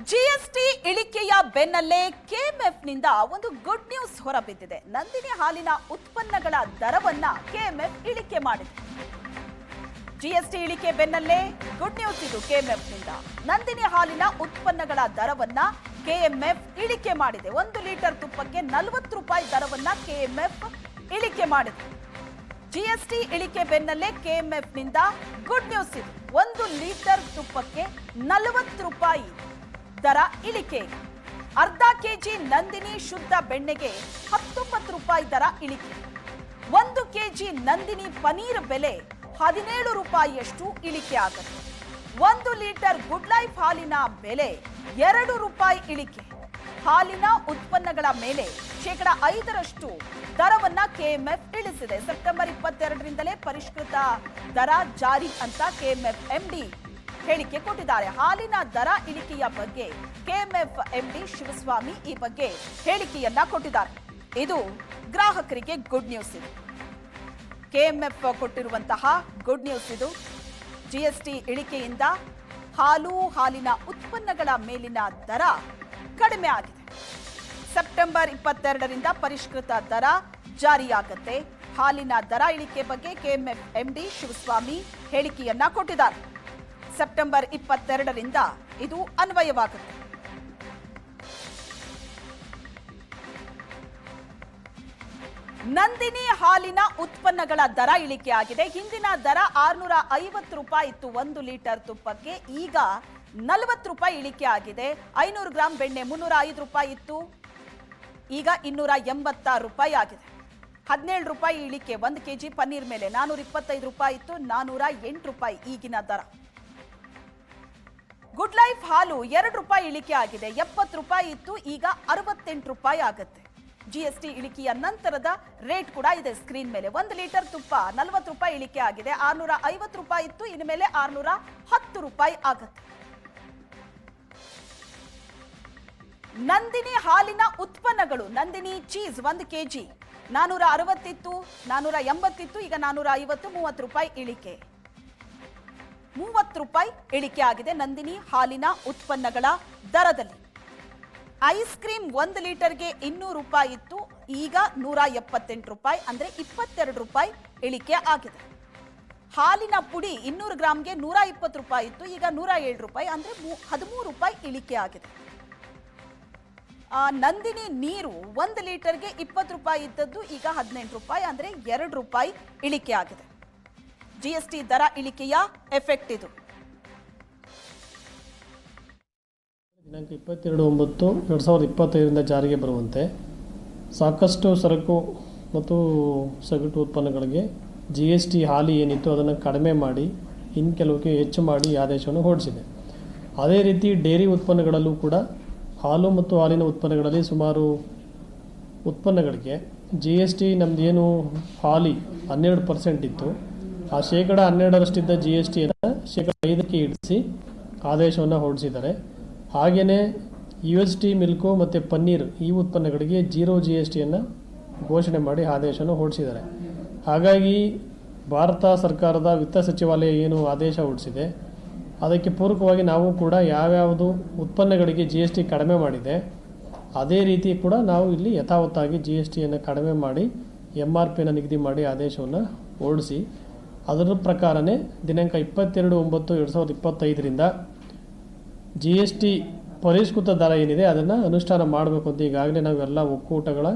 GST ಇಳಿಕೆಯ ಬೆನ್ನಲ್ಲೇ ಕೆಎಂಎಫ್ನಿಂದ ಒಂದು good news ಹೊರಬಿದ್ದಿದೆ. ನಂದಿನಿ ಹಾಲಿನ ಉತ್ಪನ್ನಗಳ ದರವನ್ನ ಕೆಎಂಎಫ್ ಇಳಿಕೆ ಮಾಡಿದೆ. ಜಿಎಸ್ಟಿ ಇಳಿಕೆ ಬೆನ್ನಲ್ಲೇ ಗುಡ್ ನ್ಯೂಸ್ ಇದು. ಕೆಎಂಎಫ್ನಿಂದ ನಂದಿನಿ ಹಾಲಿನ ಉತ್ಪನ್ನಗಳ ದರವನ್ನ ಕೆಎಂಎಫ್ ಇಳಿಕೆ ಮಾಡಿದೆ. 1 ಲೀಟರ್ ತುಪ್ಪಕ್ಕೆ 40 ರೂಪಾಯಿ ದರವನ್ನ ಕೆಎಂಎಫ್ ಇಳಿಕೆ ಮಾಡಿದೆ. ಜಿಎಸ್ಟಿ ಇಳಿಕೆ ಬೆನ್ನಲ್ಲೇ ಕೆಎಂಎಫ್ನಿಂದ ಗುಡ್ ನ್ಯೂಸ್ ಇದು. 1 ಲೀಟರ್ ತುಪ್ಪಕ್ಕೆ 40 ರೂಪಾಯಿ ದರ ಇಳಿಕೆ. ಅರ್ಧ ಕೆಜಿ ನಂದಿನಿ ಶುದ್ಧ ಬೆಣ್ಣೆಗೆ 19 ರೂಪಾಯಿ ದರ ಇಳಿಕೆ. 1 ಕೆಜಿ ನಂದಿನಿ ಪನೀರ್ ಬೆಲೆ 17 ರೂಪಾಯಿಯಷ್ಟು ಇಳಿಕೆ ಆಗುತ್ತೆ. 1 ಲೀಟರ್ ಗುಡ್ ಲೈಫ್ ಹಾಲಿನ ಬೆಲೆ 2 ರೂಪಾಯಿ ಇಳಿಕೆ. ಹಾಲಿನ ಉತ್ಪನ್ನಗಳ ಮೇಲೆ 5% ದರವನ್ನ ಕೆಎಂಎಫ್ ಇಳಿಸಿದೆ. ಸೆಪ್ಟೆಂಬರ್ 22ರಿಂದಲೇ ಪರಿಷ್ಕೃತ ದರ ಜಾರಿ ಅಂತ ಕೆಎಂಎಫ್ ಎಂಡಿ ಹೇಳಿಕೆ ಕೊಟ್ಟಿದ್ದಾರೆ. ಹಾಲಿನ ದರ ಇಳಿಕೆಯ ಬಗ್ಗೆ ಕೆಎಂಎಫ್ ಎಂಡಿ ಶಿವಸ್ವಾಮಿ ಈ ಬಗ್ಗೆ ಹೇಳಿಕೆಯನ್ನ ಕೊಟ್ಟಿದ್ದಾರೆ. ಇದು ಗ್ರಾಹಕರಿಗೆ ಗುಡ್ ನ್ಯೂಸ್ ಇದೆ. ಕೆಎಂಎಫ್ ಕೊಟ್ಟಿರುವಂತಹ ಗುಡ್ ನ್ಯೂಸ್ ಇದು. ಜಿಎಸ್ಟಿ ಇಳಿಕೆಯಿಂದ ಹಾಲಿನ ಉತ್ಪನ್ನಗಳ ಮೇಲಿನ ದರ ಕಡಿಮೆ ಆಗಿದೆ. ಸೆಪ್ಟೆಂಬರ್ 22ರಿಂದ ಪರಿಷ್ಕೃತ ದರ ಜಾರಿಯಾಗುತ್ತೆ. ಹಾಲಿನ ದರ ಇಳಿಕೆ ಬಗ್ಗೆ ಕೆಎಂಎಫ್ ಎಂಡಿ ಶಿವಸ್ವಾಮಿ ಹೇಳಿಕೆಯನ್ನ ಕೊಟ್ಟಿದ್ದಾರೆ. ಸೆಪ್ಟೆಂಬರ್ 22ರಿಂದ ಇದು ಅನ್ವಯವಾಗುತ್ತೆ. ನಂದಿನಿ ಹಾಲಿನ ಉತ್ಪನ್ನಗಳ ದರ ಇಳಿಕೆ ಆಗಿದೆ. ಹಿಂದಿನ ದರ 650 ರೂಪಾಯಿ ಇತ್ತು 1 ಲೀಟರ್ ತುಪ್ಪಕ್ಕೆ. ಈಗ 40 ರೂಪಾಯಿ ಇಳಿಕೆ ಆಗಿದೆ. 500 ಗ್ರಾಂ ಬೆಣ್ಣೆ 305 ರೂಪಾಯಿ ಇತ್ತು, ಈಗ 286 ರೂಪಾಯಿ ಆಗಿದೆ. 17 ರೂಪಾಯಿ ಇಳಿಕೆ. 1 ಕೆಜಿ ಪನ್ನೀರ್ ಮೇಲೆ 425 ರೂಪಾಯಿ ಇತ್ತು, 408 ರೂಪಾಯಿ ಈಗಿನ ದರ. ಗುಡ್ ಲೈಫ್ ಹಾಲು 2 ರೂಪಾಯಿ ಇಳಿಕೆ ಆಗಿದೆ. 70 ರೂಪಾಯಿ ಇತ್ತು, ಈಗ 68 ರೂಪಾಯಿ ಆಗುತ್ತೆ. ಜಿಎಸ್ಟಿ ಇಳಿಕೆಯ ನಂತರದ ರೇಟ್ ಕೂಡ ಇದೆ ಸ್ಕ್ರೀನ್ ಮೇಲೆ. 1 ಲೀಟರ್ ತುಪ್ಪ 40 ರೂಪಾಯಿ ಇಳಿಕೆ ಆಗಿದೆ. 650 ರೂಪಾಯಿ ಇತ್ತು, ಇನ್ನು ಮೇಲೆ 610 ರೂಪಾಯಿ ಆಗುತ್ತೆ. ನಂದಿನಿ ಹಾಲಿನ ಉತ್ಪನ್ನಗಳು, ನಂದಿನಿ ಚೀಸ್ 1 ಕೆಜಿ 460 ಇತ್ತು, 480 ಇತ್ತು, ಈಗ 450, 30 ರೂಪಾಯಿ ಇಳಿಕೆ. 30 ರೂಪಾಯಿ ಇಳಿಕೆ ಆಗಿದೆ ನಂದಿನಿ ಹಾಲಿನ ಉತ್ಪನ್ನಗಳ ದರದಲ್ಲಿ. ಐಸ್ ಕ್ರೀಮ್ 1 ಲೀಟರ್ಗೆ 200 ರೂಪಾಯಿ ಇತ್ತು, ಈಗ 178 ರೂಪಾಯಿ, ಅಂದ್ರೆ 22 ರೂಪಾಯಿ ಇಳಿಕೆ ಆಗಿದೆ. ಹಾಲಿನ ಪುಡಿ 200 ಗ್ರಾಂಗೆ 120 ರೂಪಾಯಿ ಇತ್ತು, ಈಗ 107 ರೂಪಾಯಿ, ಅಂದ್ರೆ 13 ರೂಪಾಯಿ ಇಳಿಕೆ ಆಗಿದೆ. ನಂದಿನಿ ನೀರು 1 ಲೀಟರ್ಗೆ 20 ರೂಪಾಯಿ ಇದ್ದದ್ದು ಈಗ 18 ರೂಪಾಯಿ, ಅಂದ್ರೆ 2 ರೂಪಾಯಿ ಇಳಿಕೆ ಆಗಿದೆ. ಜಿಎಸ್ಟಿ ದರ ಇಳಿಕೆಯ ಎಫೆಕ್ಟ್ ಇದು. ದಿನಾಂಕ 22/9/2025ರಿಂದ ಜಾರಿಗೆ ಬರುವಂತೆ ಸಾಕಷ್ಟು ಸರಕು ಮತ್ತು ಸಗಟು ಉತ್ಪನ್ನಗಳಿಗೆ ಜಿಎಸ್ಟಿ ಹಾಲಿ ಏನಿತ್ತು ಅದನ್ನು ಕಡಿಮೆ ಮಾಡಿ ಇನ್ನು ಕೆಲವಕ್ಕೆ ಹೆಚ್ಚು ಮಾಡಿ ಆದೇಶವನ್ನು ಹೊರಡಿಸಿದೆ. ಅದೇ ರೀತಿ ಡೈರಿ ಉತ್ಪನ್ನಗಳಲ್ಲೂ ಕೂಡ ಹಾಲು ಮತ್ತು ಹಾಲಿನ ಉತ್ಪನ್ನಗಳಲ್ಲಿ ಸುಮಾರು ಉತ್ಪನ್ನಗಳಿಗೆ ಜಿಎಸ್ಟಿ ನಮ್ಮದೇನು ಹಾಲಿ 12% ಇತ್ತು, ಆ 12%ರಷ್ಟಿದ್ದ ಜಿಎಸ್ಟಿಯನ್ನು 5%ಕ್ಕೆ ಇಳಿಸಿ ಆದೇಶವನ್ನು ಹೊರಡಿಸಿದ್ದಾರೆ. ಹಾಗೆಯೇ UST ಮಿಲ್ಕು ಮತ್ತು ಪನ್ನೀರ್ ಈ ಉತ್ಪನ್ನಗಳಿಗೆ 0 ಜಿಎಸ್ಟಿಯನ್ನು ಘೋಷಣೆ ಮಾಡಿ ಆದೇಶವನ್ನು ಹೊರಡಿಸಿದ್ದಾರೆ. ಹಾಗಾಗಿ ಭಾರತ ಸರ್ಕಾರದ ವಿತ್ತ ಸಚಿವಾಲಯ ಏನು ಆದೇಶ ಹೊರಡಿಸಿದೆ ಅದಕ್ಕೆ ಪೂರಕವಾಗಿ ನಾವು ಕೂಡ ಯಾವ್ಯಾವುದು ಉತ್ಪನ್ನಗಳಿಗೆ ಜಿಎಸ್ಟಿ ಕಡಿಮೆ ಮಾಡಿದೆ ಅದೇ ರೀತಿ ಕೂಡ ನಾವು ಇಲ್ಲಿ ಯಥಾವತ್ತಾಗಿ ಜಿಎಸ್ಟಿಯನ್ನು ಕಡಿಮೆ ಮಾಡಿ MRPಯನ್ನು ನಿಗದಿ ಮಾಡಿ ಆದೇಶವನ್ನು ಹೊರಡಿಸಿ ಅದರ ಪ್ರಕಾರನೇ ದಿನಾಂಕ 22/9/2025ರಿಂದ ಜಿಎಸ್ಟಿ ಪರಿಷ್ಕೃತ ದರ ಏನಿದೆ ಅದನ್ನು ಅನುಷ್ಠಾನ ಮಾಡಬೇಕು ಅಂತ ಈಗಾಗಲೇ ನಾವೆಲ್ಲ ಒಕ್ಕೂಟಗಳ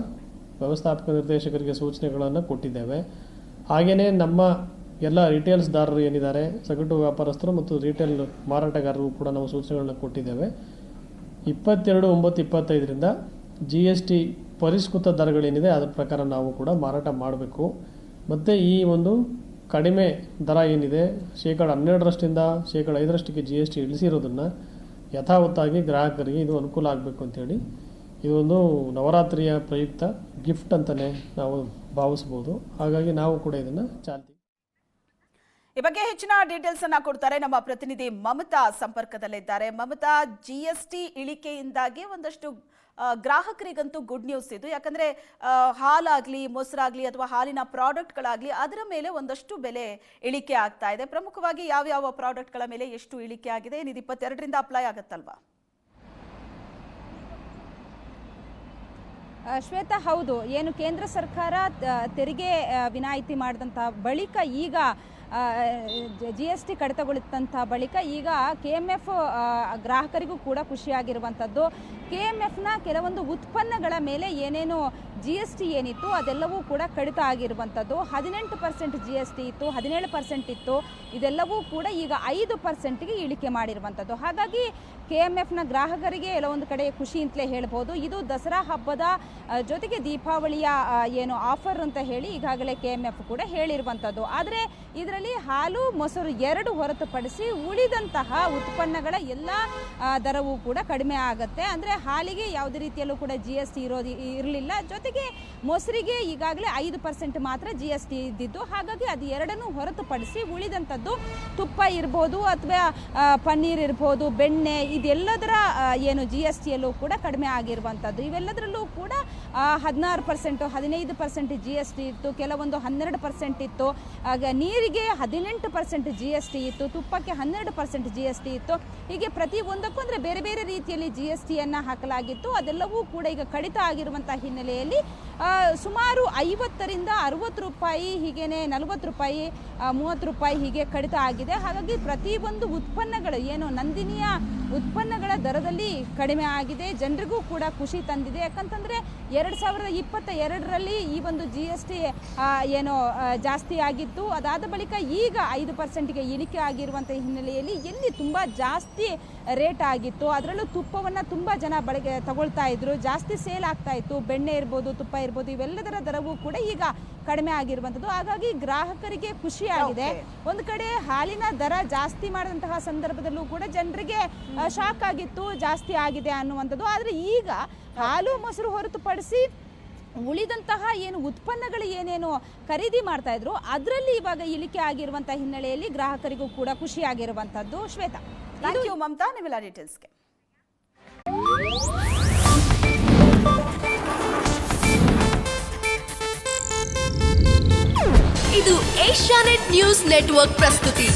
ವ್ಯವಸ್ಥಾಪಕ ನಿರ್ದೇಶಕರಿಗೆ ಸೂಚನೆಗಳನ್ನು ಕೊಟ್ಟಿದ್ದೇವೆ. ಹಾಗೆಯೇ ನಮ್ಮ ಎಲ್ಲ ರಿಟೇಲ್ಸ್ದಾರರು ಏನಿದ್ದಾರೆ, ಸಗಟು ವ್ಯಾಪಾರಸ್ಥರು ಮತ್ತು ರಿಟೇಲ್ ಮಾರಾಟಗಾರರು ಕೂಡ ನಾವು ಸೂಚನೆಗಳನ್ನು ಕೊಟ್ಟಿದ್ದೇವೆ. 22/9/25ರಿಂದ ಜಿಎಸ್ಟಿ ಪರಿಷ್ಕೃತ ದರಗಳೇನಿದೆ ಅದರ ಪ್ರಕಾರ ನಾವು ಕೂಡ ಮಾರಾಟ ಮಾಡಬೇಕು. ಮತ್ತು ಈ ಒಂದು ಕಡಿಮೆ ದರ ಏನಿದೆ 12%ರಿಂದ 5%ಕ್ಕೆ ಜಿಎಸ್ಟಿ ಇಳಿಸಿರೋದನ್ನು ಯಥಾವತ್ತಾಗಿ ಗ್ರಾಹಕರಿಗೆ ಇದು ಅನುಕೂಲ ಆಗಬೇಕು ಅಂತೇಳಿ ಇದೊಂದು ನವರಾತ್ರಿಯ ಪ್ರಯುಕ್ತ ಗಿಫ್ಟ್ ಅಂತಲೇ ನಾವು ಭಾವಿಸ್ಬೋದು. ಹಾಗಾಗಿ ನಾವು ಕೂಡ ಇದನ್ನು ಚಾಲ್ತಿ. ಈ ಬಗ್ಗೆ ಹೆಚ್ಚಿನ ಡೀಟೇಲ್ಸ್ ಅನ್ನ ಕೊಡ್ತಾರೆ ನಮ್ಮ ಪ್ರತಿನಿಧಿ ಮಮತಾ ಸಂಪರ್ಕದಲ್ಲಿದ್ದಾರೆ. ಮಮತಾ, ಜಿಎಸ್ಟಿ ಇಳಿಕೆಯಿಂದಾಗಿ ಒಂದಷ್ಟು ಗ್ರಾಹಕರಿಗಂತೂ ಗುಡ್ ನ್ಯೂಸ್ ಇದು. ಯಾಕಂದ್ರೆ ಹಾಲಾಗ್ಲಿ, ಮೊಸರಾಗ್ಲಿ ಅಥವಾ ಹಾಲಿನ ಪ್ರಾಡಕ್ಟ್ಗಳಾಗ್ಲಿ ಅದರ ಮೇಲೆ ಒಂದಷ್ಟು ಬೆಲೆ ಇಳಿಕೆ ಆಗ್ತಾ ಇದೆ. ಪ್ರಮುಖವಾಗಿ ಯಾವ ಪ್ರಾಡಕ್ಟ್ಗಳ ಮೇಲೆ ಎಷ್ಟು ಇಳಿಕೆ ಆಗಿದೆ? ಇದು 22ರಿಂದ ಅಪ್ಲೈ ಆಗುತ್ತಲ್ವಾ? ಶ್ವೇತಾ, ಹೌದು. ಏನು ಕೇಂದ್ರ ಸರ್ಕಾರ ತೆರಿಗೆ ವಿನಾಯಿತಿ ಮಾಡಿದಂಥ ಬಳಿಕ ಈಗ GST ಕಡಿತಗೊಳಿಸಿದಂಥ ಬಳಿಕ ಈಗ KMF ಗ್ರಾಹಕರಿಗೂ ಕೂಡ ಖುಷಿಯಾಗಿರುವಂಥದ್ದು. KMFನ ಕೆಲವೊಂದು ಉತ್ಪನ್ನಗಳ ಮೇಲೆ ಏನೇನು GST ಏನಿತ್ತು ಅದೆಲ್ಲವೂ ಕೂಡ ಕಡಿತ ಆಗಿರುವಂಥದ್ದು. 18% GST ಇತ್ತು, 17% ಇತ್ತು. ಇದೆಲ್ಲವೂ ಕೂಡ ಈಗ 5%ಗೆ ಇಳಿಕೆ ಮಾಡಿರುವಂಥದ್ದು. ಹಾಗಾಗಿ KMFನ ಗ್ರಾಹಕರಿಗೆ ಕೆಲವೊಂದು ಕಡೆ ಖುಷಿ ಅಂತಲೇ ಹೇಳ್ಬೋದು. ಇದು ದಸರಾ ಹಬ್ಬದ ಜೊತೆಗೆ ದೀಪಾವಳಿಯ ಏನು ಆಫರ್ ಅಂತ ಹೇಳಿ ಈಗಾಗಲೇ KMF ಕೂಡ ಹೇಳಿರುವಂಥದ್ದು. ಆದರೆ ಇದರಲ್ಲಿ ಹಾಲು ಮೊಸರು ಎರಡು ಹೊರತುಪಡಿಸಿ ಉಳಿದಂತಹ ಉತ್ಪನ್ನಗಳ ಎಲ್ಲ ದರವೂ ಕೂಡ ಕಡಿಮೆ ಆಗುತ್ತೆ. ಅಂದರೆ ಹಾಲಿಗೆ ಯಾವುದೇ ರೀತಿಯಲ್ಲೂ ಕೂಡ GST ಇರಲಿಲ್ಲ. ಜೊತೆಗೆ ಮೊಸರಿಗೆ ಈಗಾಗಲೇ 5% ಮಾತ್ರ GST ಇದ್ದಿದ್ದು. ಹಾಗಾಗಿ ಅದು ಎರಡನ್ನೂ ಹೊರತುಪಡಿಸಿ ಉಳಿದಂಥದ್ದು ತುಪ್ಪ ಇರ್ಬೋದು ಅಥವಾ ಪನ್ನೀರ್ ಇರ್ಬೋದು, ಬೆಣ್ಣೆ, ಇದೆಲ್ಲದರ ಏನು GSTಯಲ್ಲೂ ಕೂಡ ಕಡಿಮೆ ಆಗಿರುವಂಥದ್ದು. ಇವೆಲ್ಲದರಲ್ಲೂ ಕೂಡ 16%, 15% GST ಇತ್ತು, ಕೆಲವೊಂದು 12% ಇತ್ತು. ಆಗ ನೀರಿಗೆ 18% GST ಇತ್ತು, ತುಪ್ಪಕ್ಕೆ 12% GST ಇತ್ತು. ಹೀಗೆ ಪ್ರತಿ ಒಂದಕ್ಕೂ ಅಂದರೆ ಬೇರೆ ಬೇರೆ ರೀತಿಯಲ್ಲಿ GSTಯನ್ನು ಹಾಕಲಾಗಿತ್ತು. ಅದೆಲ್ಲವೂ ಕೂಡ ಈಗ ಕಡಿತ ಆಗಿರುವಂಥ ಹಿನ್ನೆಲೆಯಲ್ಲಿ ಸುಮಾರು 50ರಿಂದ 60 ರೂಪಾಯಿ, ಹೀಗೇನೆ 40 ರೂಪಾಯಿ, 30 ರೂಪಾಯಿ ಹೀಗೆ ಕಡಿತ ಆಗಿದೆ. ಹಾಗಾಗಿ ಪ್ರತಿಯೊಂದು ಉತ್ಪನ್ನಗಳು ಏನು ನಂದಿನಿಯ ಉತ್ಪನ್ನಗಳ ದರದಲ್ಲಿ ಕಡಿಮೆ ಆಗಿದೆ. ಜನರಿಗೂ ಕೂಡ ಖುಷಿ ತಂದಿದೆ. ಯಾಕಂತಂದರೆ 2022ರಲ್ಲಿ ಈ ಒಂದು GST ಏನು ಜಾಸ್ತಿ ಆಗಿತ್ತು. ಅದಾದ ಬಳಿಕ ಈಗ 5%ಗೆ ಇಳಿಕೆ ಆಗಿರುವಂಥ ಹಿನ್ನೆಲೆಯಲ್ಲಿ ಎಲ್ಲಿ ತುಂಬ ಜಾಸ್ತಿ ರೇಟ್ ಆಗಿತ್ತು. ಅದರಲ್ಲೂ ತುಪ್ಪವನ್ನು ತುಂಬ ಜನ ಬಳಕೆ ತಗೊಳ್ತಾ ಇದ್ರು, ಜಾಸ್ತಿ ಸೇಲ್ ಆಗ್ತಾ ಇತ್ತು. ಬೆಣ್ಣೆ ಇರ್ಬೋದು, ತುಪ್ಪ ಇರ್ಬೋದು, ಇವೆಲ್ಲದರ ದರವೂ ಕೂಡ ಈಗ ಕಡಿಮೆ ಆಗಿರುವಂಥದ್ದು. ಹಾಗಾಗಿ ಗ್ರಾಹಕರಿಗೆ ಖುಷಿಯಾಗಿದೆ. ಒಂದು ಕಡೆ ಹಾಲಿನ ದರ ಜಾಸ್ತಿ ಮಾಡಿದಂತಹ ಸಂದರ್ಭದಲ್ಲೂ ಕೂಡ ಜನರಿಗೆ ಶಾಕ್ ಆಗಿತ್ತು, ಜಾಸ್ತಿ ಆಗಿದೆ ಅನ್ನುವಂಥದ್ದು. ಆದರೆ ಈಗ ಹಾಲು ಮೊಸರು ಹೊರತುಪಡಿಸಿ ಉಳಿದಂತಹ ಏನು ಉತ್ಪನ್ನಗಳು ಏನೇನು ಖರೀದಿ ಮಾಡ್ತಾ ಇದ್ರು ಅದರಲ್ಲಿ ಇವಾಗ ಇಳಿಕೆ ಆಗಿರುವಂತಹ ಹಿನ್ನೆಲೆಯಲ್ಲಿ ಗ್ರಾಹಕರಿಗೂ ಕೂಡ ಖುಷಿಯಾಗಿರುವಂಥದ್ದು. ಶ್ವೇತಾ, ಥ್ಯಾಂಕ್ ಯು ಮಮತಾ, ನಿಮ್ಮೆಲ್ಲ ಡೀಟೇಲ್ಸ್ಗೆ. ಇದು ಏಷ್ಯಾನೆಟ್ ನ್ಯೂಸ್ ನೆಟ್ವರ್ಕ್ ಪ್ರಸ್ತುತಿ.